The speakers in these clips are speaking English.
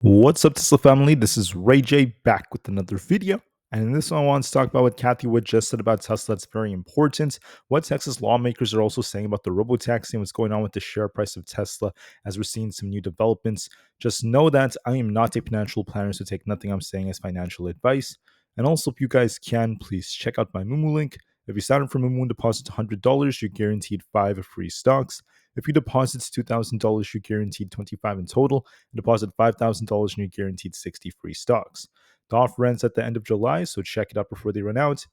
What's up, Tesla family? This is Ray J back with another video. And in this one, I want to talk about what Cathie Wood just said about Tesla. That's very important. What Texas lawmakers are also saying about the robo taxi and what's going on with the share price of Tesla as we're seeing some new developments. Just know that I am not a financial planner, so take nothing I'm saying as financial advice. And also, if you guys can, please check out my Moomoo link. If you sign up for Moomoo and deposit $100, you're guaranteed 5 free stocks. If you deposit $2,000, you're guaranteed 25 in total. Deposit $5,000 and you're guaranteed 60 free stocks. The offer ends at the end of July, so check it out before they run out.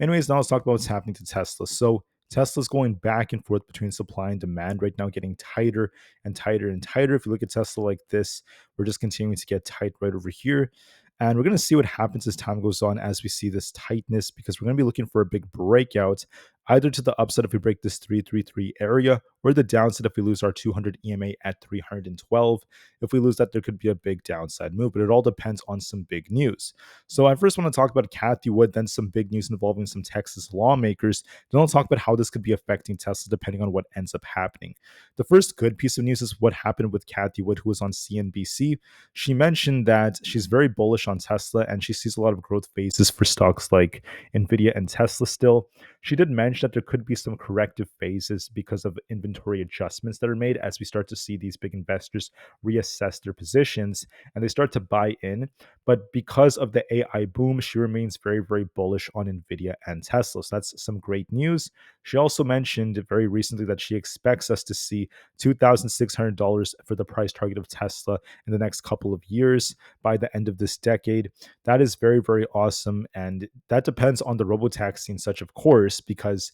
Anyways, now let's talk about what's happening to Tesla. So Tesla's going back and forth between supply and demand right now, getting tighter and tighter and tighter. If you look at Tesla like this, we're just continuing to get tight right over here. And we're going to see what happens as time goes on as we see this tightness, because we're going to be looking for a big breakout, either to the upside if we break this 333 area, or the downside if we lose our 200 EMA at 312. If we lose that, there could be a big downside move, but it all depends on some big news. So I first want to talk about Cathie Wood, then some big news involving some Texas lawmakers. Then I'll talk about how this could be affecting Tesla depending on what ends up happening. The first good piece of news is what happened with Cathie Wood, who was on CNBC. She mentioned that she's very bullish on Tesla and she sees a lot of growth phases for stocks like Nvda and Tesla still. She did mention that there could be some corrective phases because of inventory adjustments that are made as we start to see these big investors reassess their positions and they start to buy in. But because of the AI boom, she remains very, very bullish on Nvidia and Tesla. So that's some great news. She also mentioned very recently that she expects us to see $2,600 for the price target of Tesla in the next couple of years by the end of this decade. That is very, very awesome. And that depends on the robotaxi and such, of course, because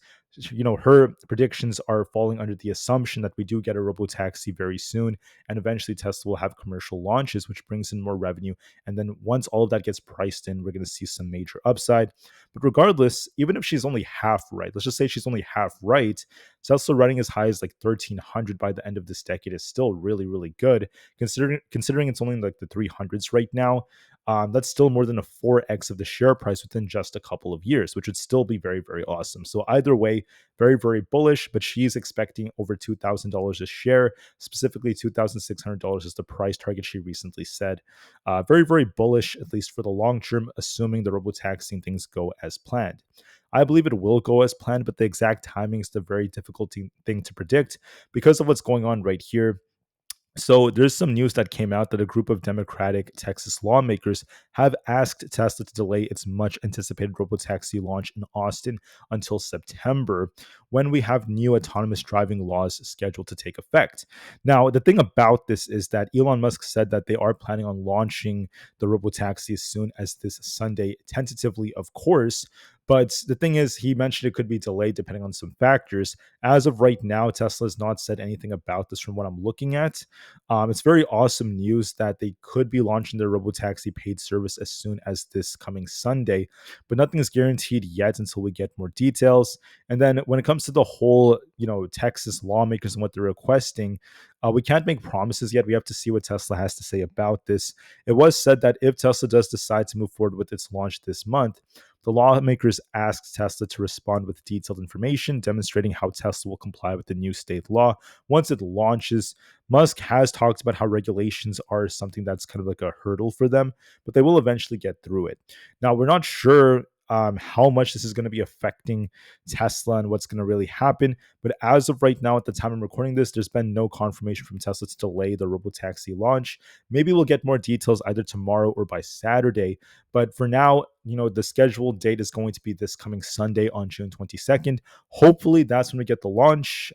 her predictions are falling under the assumption that we do get a robotaxi very soon, and eventually Tesla will have commercial launches, which brings in more revenue. And then once all of that gets priced in, we're going to see some major upside. But regardless, even if she's only half right, let's just say she's only half right, Tesla running as high as like 1,300 by the end of this decade is still really, really good, considering it's only like the 300s right now. That's still more than a 4x of the share price within just a couple of years, which would still be very, very awesome. So either way, very, very bullish, but she's expecting over $2,000 a share, specifically $2,600 is the price target she recently said. Very, very bullish, at least for the long term, assuming the robotaxi things go as planned. I believe it will go as planned, but the exact timing is the very difficult thing to predict because of what's going on right here. So there's some news that came out that a group of Democratic Texas lawmakers have asked Tesla to delay its much anticipated robotaxi launch in Austin until September, when we have new autonomous driving laws scheduled to take effect. Now, the thing about this is that Elon Musk said that they are planning on launching the robotaxi as soon as this Sunday, tentatively, of course. But the thing is, he mentioned it could be delayed depending on some factors. As of right now, Tesla has not said anything about this from what I'm looking at. It's very awesome news that they could be launching their robotaxi paid service as soon as this coming Sunday, but nothing is guaranteed yet until we get more details. And then when it comes to the whole, Texas lawmakers and what they're requesting, we can't make promises yet. We have to see what Tesla has to say about this. It was said that if Tesla does decide to move forward with its launch this month, the lawmakers asked Tesla to respond with detailed information demonstrating how Tesla will comply with the new state law once it launches. Musk has talked about how regulations are something that's kind of like a hurdle for them, but they will eventually get through it. Now, we're not sure how much this is going to be affecting Tesla and what's going to really happen. But as of right now, at the time I'm recording this, there's been no confirmation from Tesla to delay the robotaxi launch. Maybe we'll get more details either tomorrow or by Saturday. But for now, the scheduled date is going to be this coming Sunday on June 22nd. Hopefully, that's when we get the launch.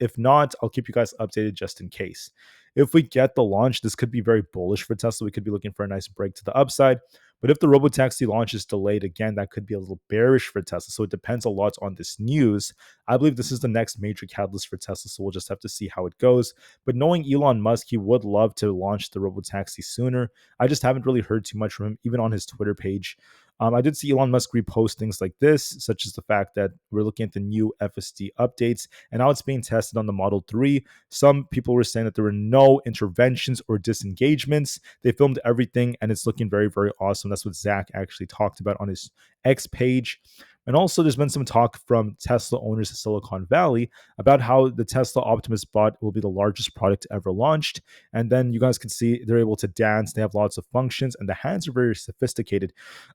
If not, I'll keep you guys updated just in case. If we get the launch, this could be very bullish for Tesla. We could be looking for a nice break to the upside. But if the robotaxi launch is delayed again, that could be a little bearish for Tesla. So it depends a lot on this news. I believe this is the next major catalyst for Tesla, so we'll just have to see how it goes. But knowing Elon Musk, he would love to launch the robotaxi sooner. I just haven't really heard too much from him, even on his Twitter page. I did see Elon Musk repost things like this, such as the fact that we're looking at the new FSD updates and now it's being tested on the Model 3. Some people were saying that there were no interventions or disengagements. They filmed everything and it's looking very, very awesome. That's what Zach actually talked about on his X page. And also, there's been some talk from Tesla owners in Silicon Valley about how the Tesla Optimus bot will be the largest product ever launched. And then you guys can see they're able to dance. They have lots of functions, and the hands are very sophisticated.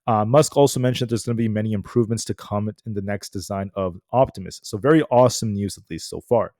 Musk also mentioned there's going to be many improvements to come in the next design of Optimus. So, very awesome news, at least so far.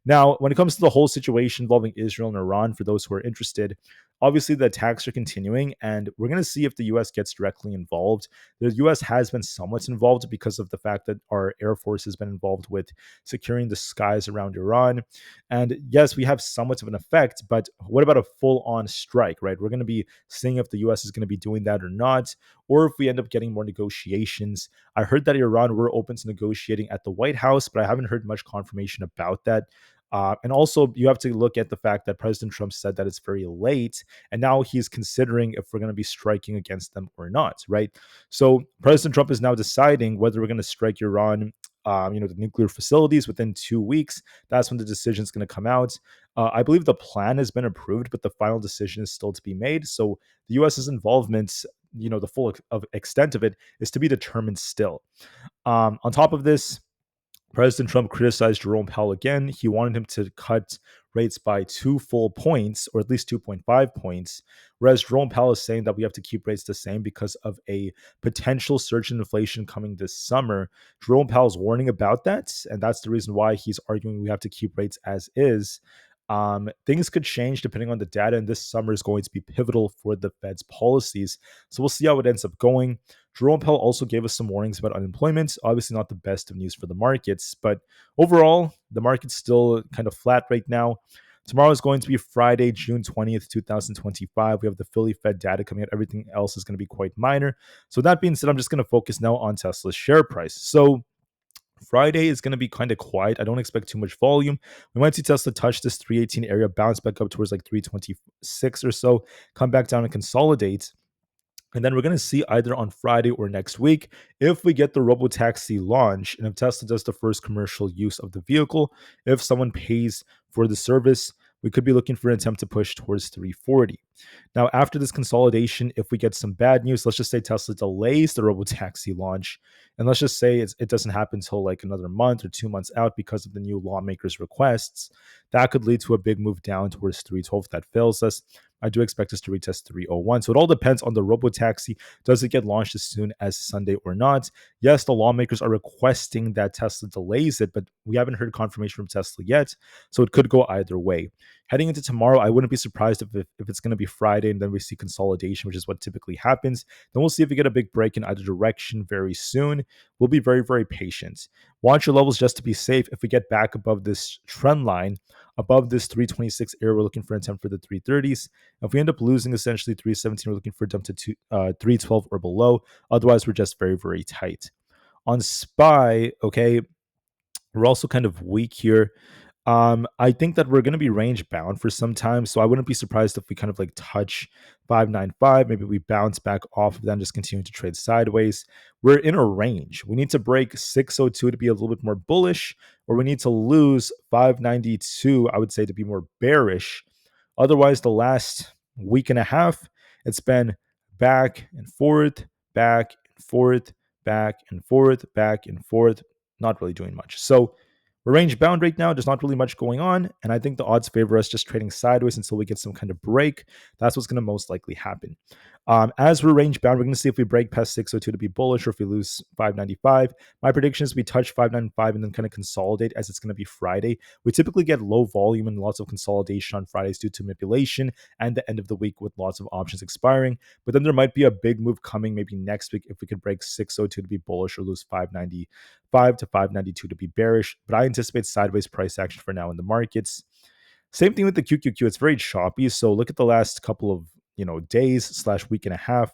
Now, when it comes to the whole situation involving Israel and Iran, for those who are interested, obviously the attacks are continuing, and we're going to see if the U.S. gets directly involved. The U.S. has been somewhat involved because of the fact that our Air Force has been involved with securing the skies around Iran. And yes, we have somewhat of an effect, but what about a full on strike, right? We're going to be seeing if the U.S. is going to be doing that or not, or if we end up getting more negotiations. I heard that Iran were open to negotiating at the White House, but I haven't heard much confirmation about that. And also, you have to look at the fact that President Trump said that it's very late, and now he's considering if we're going to be striking against them or not, right? So President Trump is now deciding whether we're going to strike Iran, the nuclear facilities within 2 weeks. That's when the decision is going to come out. I believe the plan has been approved, but the final decision is still to be made. So the U.S.'s involvement, the full extent of it, is to be determined still. On top of this, President Trump criticized Jerome Powell again. He wanted him to cut rates by 2 full points, or at least 2.5 points, whereas Jerome Powell is saying that we have to keep rates the same because of a potential surge in inflation coming this summer. Jerome Powell's warning about that, and that's the reason why he's arguing we have to keep rates as is. Things could change depending on the data, and this summer is going to be pivotal for the Fed's policies. So we'll see how it ends up going. Jerome Powell also gave us some warnings about unemployment. Obviously, not the best of news for the markets, but overall, the market's still kind of flat right now. Tomorrow is going to be Friday, June 20th, 2025. We have the Philly Fed data coming out. Everything else is going to be quite minor. So, that being said, I'm just going to focus now on Tesla's share price. So, Friday is going to be kind of quiet. I don't expect too much volume. We might see Tesla touch this 318 area, bounce back up towards like 326 or so, come back down and consolidate. And then we're going to see either on Friday or next week if we get the Robo taxi launch and if Tesla does the first commercial use of the vehicle. If someone pays for the service, we could be looking for an attempt to push towards 340. Now, after this consolidation, if we get some bad news, let's just say Tesla delays the Robo taxi launch, and let's just say it doesn't happen until like another month or 2 months out because of the new lawmakers' requests, that could lead to a big move down towards 312. If that fails us, I do expect us to retest 301. So it all depends on the robotaxi. Does it get launched as soon as Sunday or not? Yes, the lawmakers are requesting that Tesla delays it, but we haven't heard confirmation from Tesla yet. So it could go either way. Heading into tomorrow, I wouldn't be surprised if it's going to be Friday and then we see consolidation, which is what typically happens. Then we'll see if we get a big break in either direction very soon. We'll be very, very patient. Watch your levels just to be safe. If we get back above this trend line, above this 326 area, we're looking for an attempt for the 330s. If we end up losing essentially 317, we're looking for a dump to 312 or below. Otherwise, we're just very, very tight. On SPY, okay, we're also kind of weak here. I think that we're going to be range bound for some time, so I wouldn't be surprised if we kind of like touch 595. Maybe we bounce back off of that and just continue to trade sideways. We're in a range. We need to break 602 to be a little bit more bullish, or we need to lose 592, I would say, to be more bearish. Otherwise, the last week and a half, it's been back and forth, back and forth, back and forth, back and forth, not really doing much. So we're range bound right now. There's not really much going on. And I think the odds favor us just trading sideways until we get some kind of break. That's what's going to most likely happen. As we're range bound, we're going to see if we break past 602 to be bullish or if we lose 595. My prediction is we touch 595 and then kind of consolidate as it's going to be Friday. We typically get low volume and lots of consolidation on Fridays due to manipulation and the end of the week with lots of options expiring. But then there might be a big move coming maybe next week if we could break 602 to be bullish or lose 595 to 592 to be bearish. But I anticipate sideways price action for now in the markets. Same thing with the QQQ. It's very choppy. So look at the last couple of days / week and a half.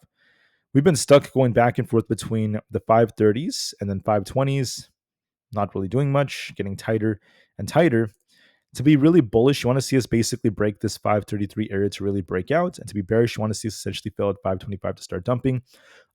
We've been stuck going back and forth between the 530s and then 520s, not really doing much, getting tighter and tighter. To be really bullish, you want to see us basically break this 533 area to really break out. And to be bearish, you want to see us essentially fail at 525 to start dumping.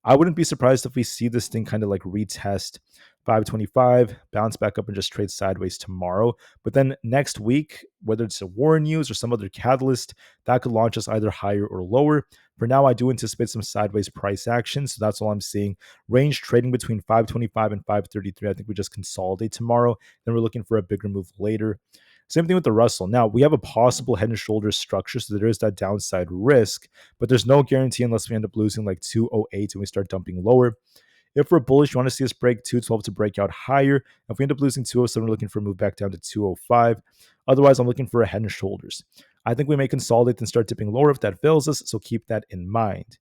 I wouldn't be surprised if we see this thing kind of like retest 525, bounce back up and just trade sideways tomorrow. But then next week, whether it's a war news or some other catalyst, that could launch us either higher or lower. For now, I do anticipate some sideways price action. So that's all I'm seeing. Range trading between 525 and 533. I think we just consolidate tomorrow. Then we're looking for a bigger move later. Same thing with the Russell. Now, we have a possible head and shoulders structure, so there is that downside risk, but there's no guarantee unless we end up losing like 208 and we start dumping lower. If we're bullish, you want to see us break 212 to break out higher. If we end up losing 207, we're looking for a move back down to 205. Otherwise, I'm looking for a head and shoulders. I think we may consolidate and start dipping lower if that fails us, so keep that in mind.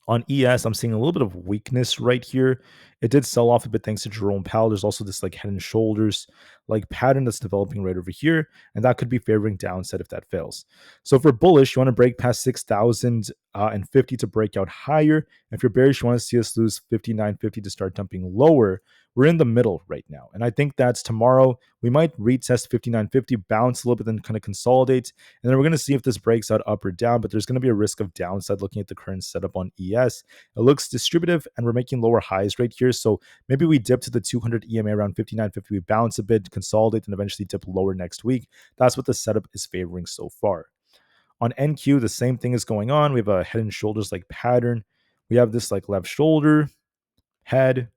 On ES, I'm seeing a little bit of weakness right here. It did sell off a bit thanks to Jerome Powell. There's also this like head and shoulders like pattern that's developing right over here, and that could be favoring downside if that fails. So if we're bullish, you want to break past 6,050 to break out higher. If you're bearish, you want to see us lose 59.50 to start dumping lower. We're in the middle right now, and I think that's tomorrow. We might retest 59.50, bounce a little bit, then kind of consolidate, and then we're going to see if this breaks out up or down, but there's going to be a risk of downside looking at the current setup on ES. It looks distributive, and we're making lower highs right here, so maybe we dip to the 200 EMA around 59.50, we bounce a bit, consolidate, and eventually dip lower next week. That's what the setup is favoring so far. On NQ, the same thing is going on. We have a head and shoulders like pattern. We have this like left shoulder, head,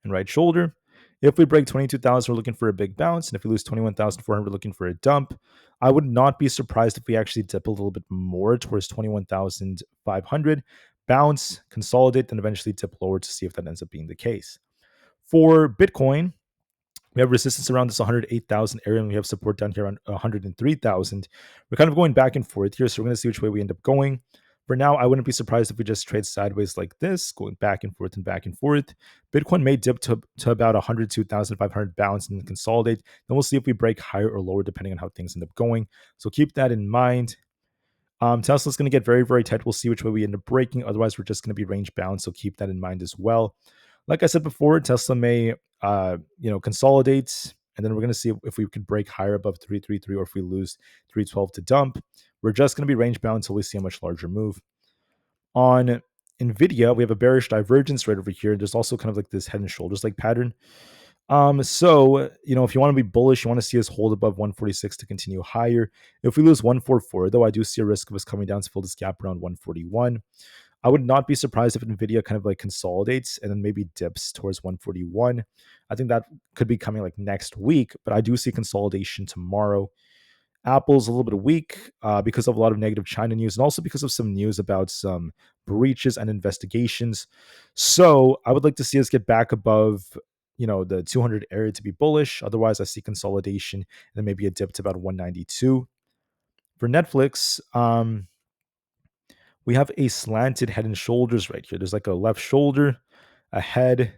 and right shoulder. If we break 22,000, we're looking for a big bounce. And if we lose 21,400, we're looking for a dump. I would not be surprised if we actually dip a little bit more towards 21,500, bounce, consolidate, then eventually dip lower to see if that ends up being the case. For Bitcoin, we have resistance around this 108,000 area, and we have support down here around 103,000. We're kind of going back and forth here, so we're going to see which way we end up going. For now, I wouldn't be surprised if we just trade sideways like this, going back and forth and back and forth. Bitcoin may dip to about 102,500 bounce and consolidate. Then we'll see if we break higher or lower depending on how things end up going. So keep that in mind. Tesla's going to get very, very tight. We'll see which way we end up breaking. Otherwise, we're just going to be range bound. So keep that in mind as well. Like I said before, Tesla may, consolidate, and then we're going to see if we could break higher above 333 or if we lose 312 to dump. We're just going to be range bound until we see a much larger move. On Nvda, we have a bearish divergence right over here. There's also kind of like this head and shoulders like pattern. If you want to be bullish, you want to see us hold above 146 to continue higher. If we lose 144, though, I do see a risk of us coming down to fill this gap around 141. I would not be surprised if Nvidia kind of like consolidates and then maybe dips towards 141. I think that could be coming like next week, but I do see consolidation tomorrow. Apple's a little bit weak because of a lot of negative China news and also because of some news about some breaches and investigations. So I would like to see us get back above, the 200 area to be bullish. Otherwise, I see consolidation and then maybe a dip to about 192. For Netflix, we have a slanted head and shoulders right here. There's like a left shoulder, a head,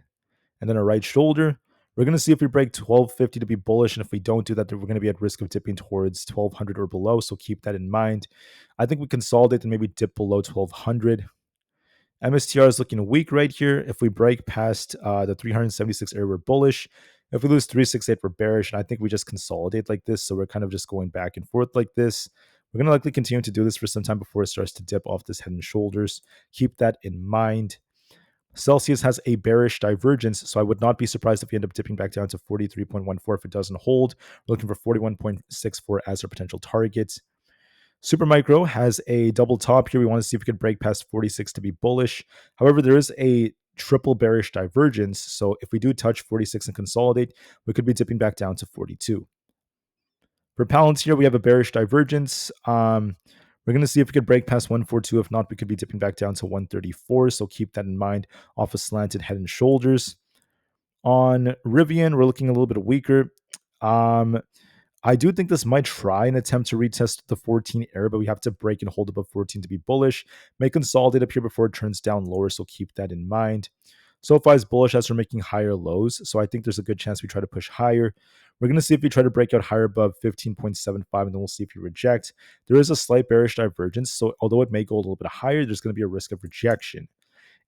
and then a right shoulder. We're going to see if we break 1250 to be bullish. And if we don't do that, then we're going to be at risk of dipping towards 1200 or below. So keep that in mind. I think we consolidate and maybe dip below 1200. MSTR is looking weak right here. If we break past the 376 area, we're bullish. If we lose 368, we're bearish. And I think we just consolidate like this. So we're kind of just going back and forth like this. We're going to likely continue to do this for some time before it starts to dip off this head and shoulders. Keep that in mind. Celsius has a bearish divergence, so I would not be surprised if we end up dipping back down to 43.14 if it doesn't hold. We're looking for 41.64 as our potential target. Supermicro has a double top here. We want to see if we could break past 46 to be bullish. However, there is a triple bearish divergence, so if we do touch 46 and consolidate, we could be dipping back down to 42. For Palantir, we have a bearish divergence. We're going to see if we could break past 142. If not, we could be dipping back down to 134. So keep that in mind off a slanted head and shoulders. On Rivian, we're looking a little bit weaker. I do think this might try and attempt to retest the 14 area, but we have to break and hold above 14 to be bullish. May consolidate up here before it turns down lower, so keep that in mind. SoFi is bullish as we're making higher lows, so I think there's a good chance we try to push higher. We're going to see if we try to break out higher above 15.75, and then we'll see if we reject. There is a slight bearish divergence, so although it may go a little bit higher, there's going to be a risk of rejection.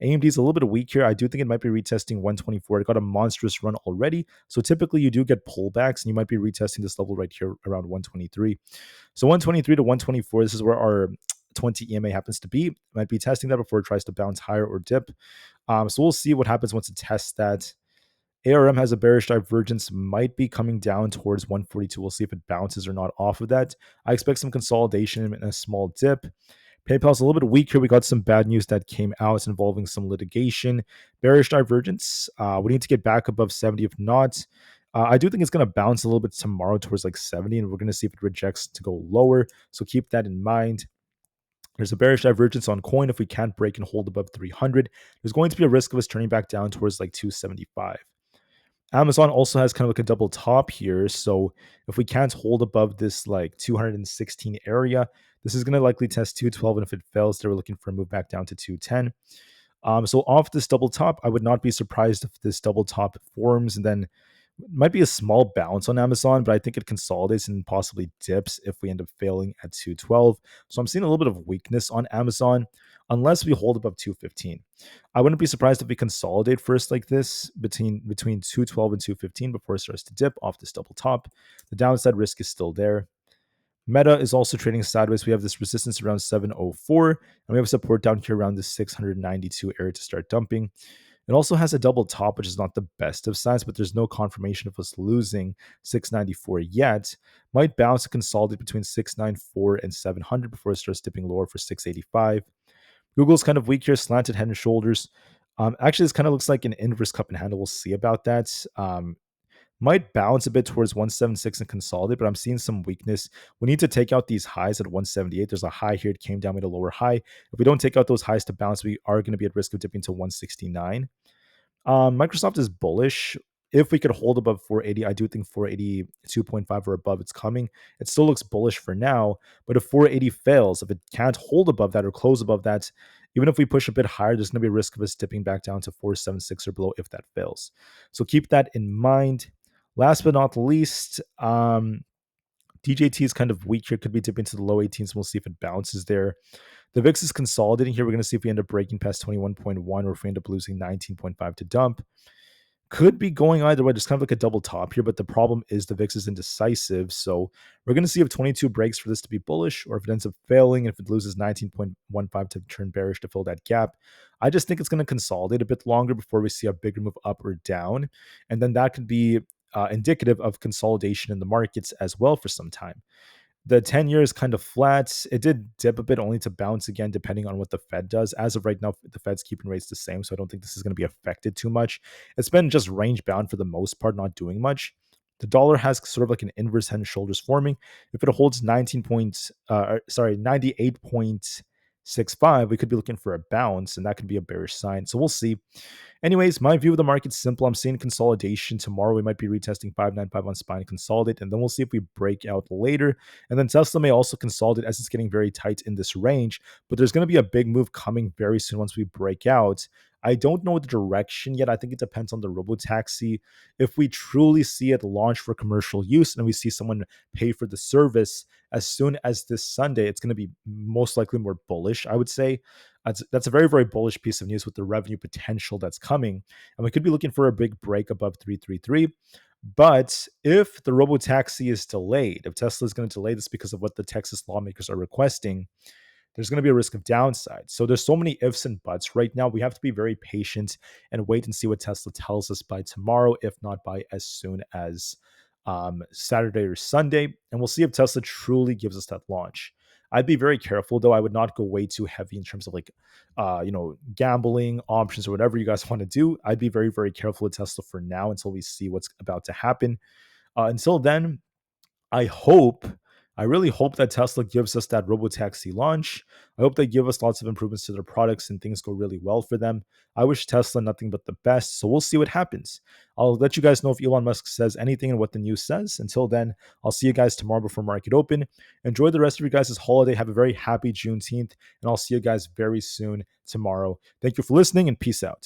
AMD is a little bit weak here. I do think it might be retesting 124. It got a monstrous run already, so typically you do get pullbacks, and you might be retesting this level right here around 123. So 123 to 124, this is where our 20 EMA happens to be. Might be testing that before it tries to bounce higher or dip. So we'll see what happens once it tests that. ARM has a bearish divergence, might be coming down towards 142. We'll see if it bounces or not off of that. I expect some consolidation and a small dip. PayPal's a little bit weak here. We got some bad news that came out involving some litigation. Bearish divergence. We need to get back above 70. If not, I do think it's going to bounce a little bit tomorrow towards like 70, and we're going to see if it rejects to go lower. So keep that in mind. There's a bearish divergence on coin. If we can't break and hold above 300, there's going to be a risk of us turning back down towards like 275. Amazon also has kind of like a double top here. So if we can't hold above this like 216 area, this is going to likely test 212. And if it fails, they're looking for a move back down to 210. So off this double top, I would not be surprised if this double top forms and then might be a small bounce on Amazon, but I think it consolidates and possibly dips if we end up failing at 212. So I'm seeing a little bit of weakness on Amazon unless we hold above 215. I wouldn't be surprised if we consolidate first like this between 212 and 215 before it starts to dip off this double top. The downside risk is still there. Meta is also trading sideways. We have this resistance around 704, and we have support down here around the 692 area to start dumping. It also has a double top, which is not the best of signs, but there's no confirmation of us losing 694 yet. Might bounce and consolidate between 694 and 700 before it starts dipping lower for 685. Google's kind of weak here, slanted head and shoulders. Actually, this kind of looks like an inverse cup and handle. We'll see about that. Might bounce a bit towards 176 and consolidate, but I'm seeing some weakness. We need to take out these highs at 178. There's a high here. It came down with a lower high. If we don't take out those highs to bounce, we are going to be at risk of dipping to 169. Microsoft is bullish. If we could hold above 480, I do think 482.5 or above it's coming. It still looks bullish for now, but if 480 fails, if it can't hold above that or close above that, even if we push a bit higher, there's going to be a risk of us dipping back down to 476 or below if that fails. So keep that in mind. Last but not least, DJT is kind of weak here. Could be dipping to the low 18s. We'll see if it bounces there. The VIX is consolidating here. We're going to see if we end up breaking past 21.1 or if we end up losing 19.5 to dump. Could be going either way. There's kind of like a double top here, but the problem is the VIX is indecisive. So we're going to see if 22 breaks for this to be bullish or if it ends up failing and if it loses 19.15 to turn bearish to fill that gap. I just think it's going to consolidate a bit longer before we see a bigger move up or down. And then that could be indicative of consolidation in the markets as well for some time. The 10-year is kind of flat. It did dip a bit only to bounce again, depending on what the Fed does. As of right now, the Fed's keeping rates the same, so I don't think this is going to be affected too much. It's been just range bound for the most part, not doing much. The dollar has sort of like an inverse head and shoulders forming. If it holds 98.65, we could be looking for a bounce, and that could be a bearish sign. So we'll see. Anyways, my view of the market's simple. I'm seeing consolidation. Tomorrow we might be retesting 595 on SPY and consolidate, and then we'll see if we break out later. And then Tesla may also consolidate as it's getting very tight in this range, but there's going to be a big move coming very soon once we break out. I don't know the direction yet. I think it depends on the robotaxi. If we truly see it launch for commercial use and we see someone pay for the service as soon as this Sunday, it's going to be most likely more bullish, I would say. That's a very, very bullish piece of news with the revenue potential that's coming. And we could be looking for a big break above 333. But if the robotaxi is delayed, if Tesla is going to delay this because of what the Texas lawmakers are requesting, there's going to be a risk of downside. So there's so many ifs and buts. Right now, we have to be very patient and wait and see what Tesla tells us by tomorrow, if not by as soon as Saturday or Sunday. And we'll see if Tesla truly gives us that launch. I'd be very careful, though. I would not go way too heavy in terms of like, gambling options or whatever you guys want to do. I'd be very, very careful with Tesla for now until we see what's about to happen. Until then, I really hope that Tesla gives us that robotaxi launch. I hope they give us lots of improvements to their products and things go really well for them. I wish Tesla nothing but the best, so we'll see what happens. I'll let you guys know if Elon Musk says anything and what the news says. Until then, I'll see you guys tomorrow before market open. Enjoy the rest of your guys' holiday. Have a very happy Juneteenth, and I'll see you guys very soon tomorrow. Thank you for listening, and peace out.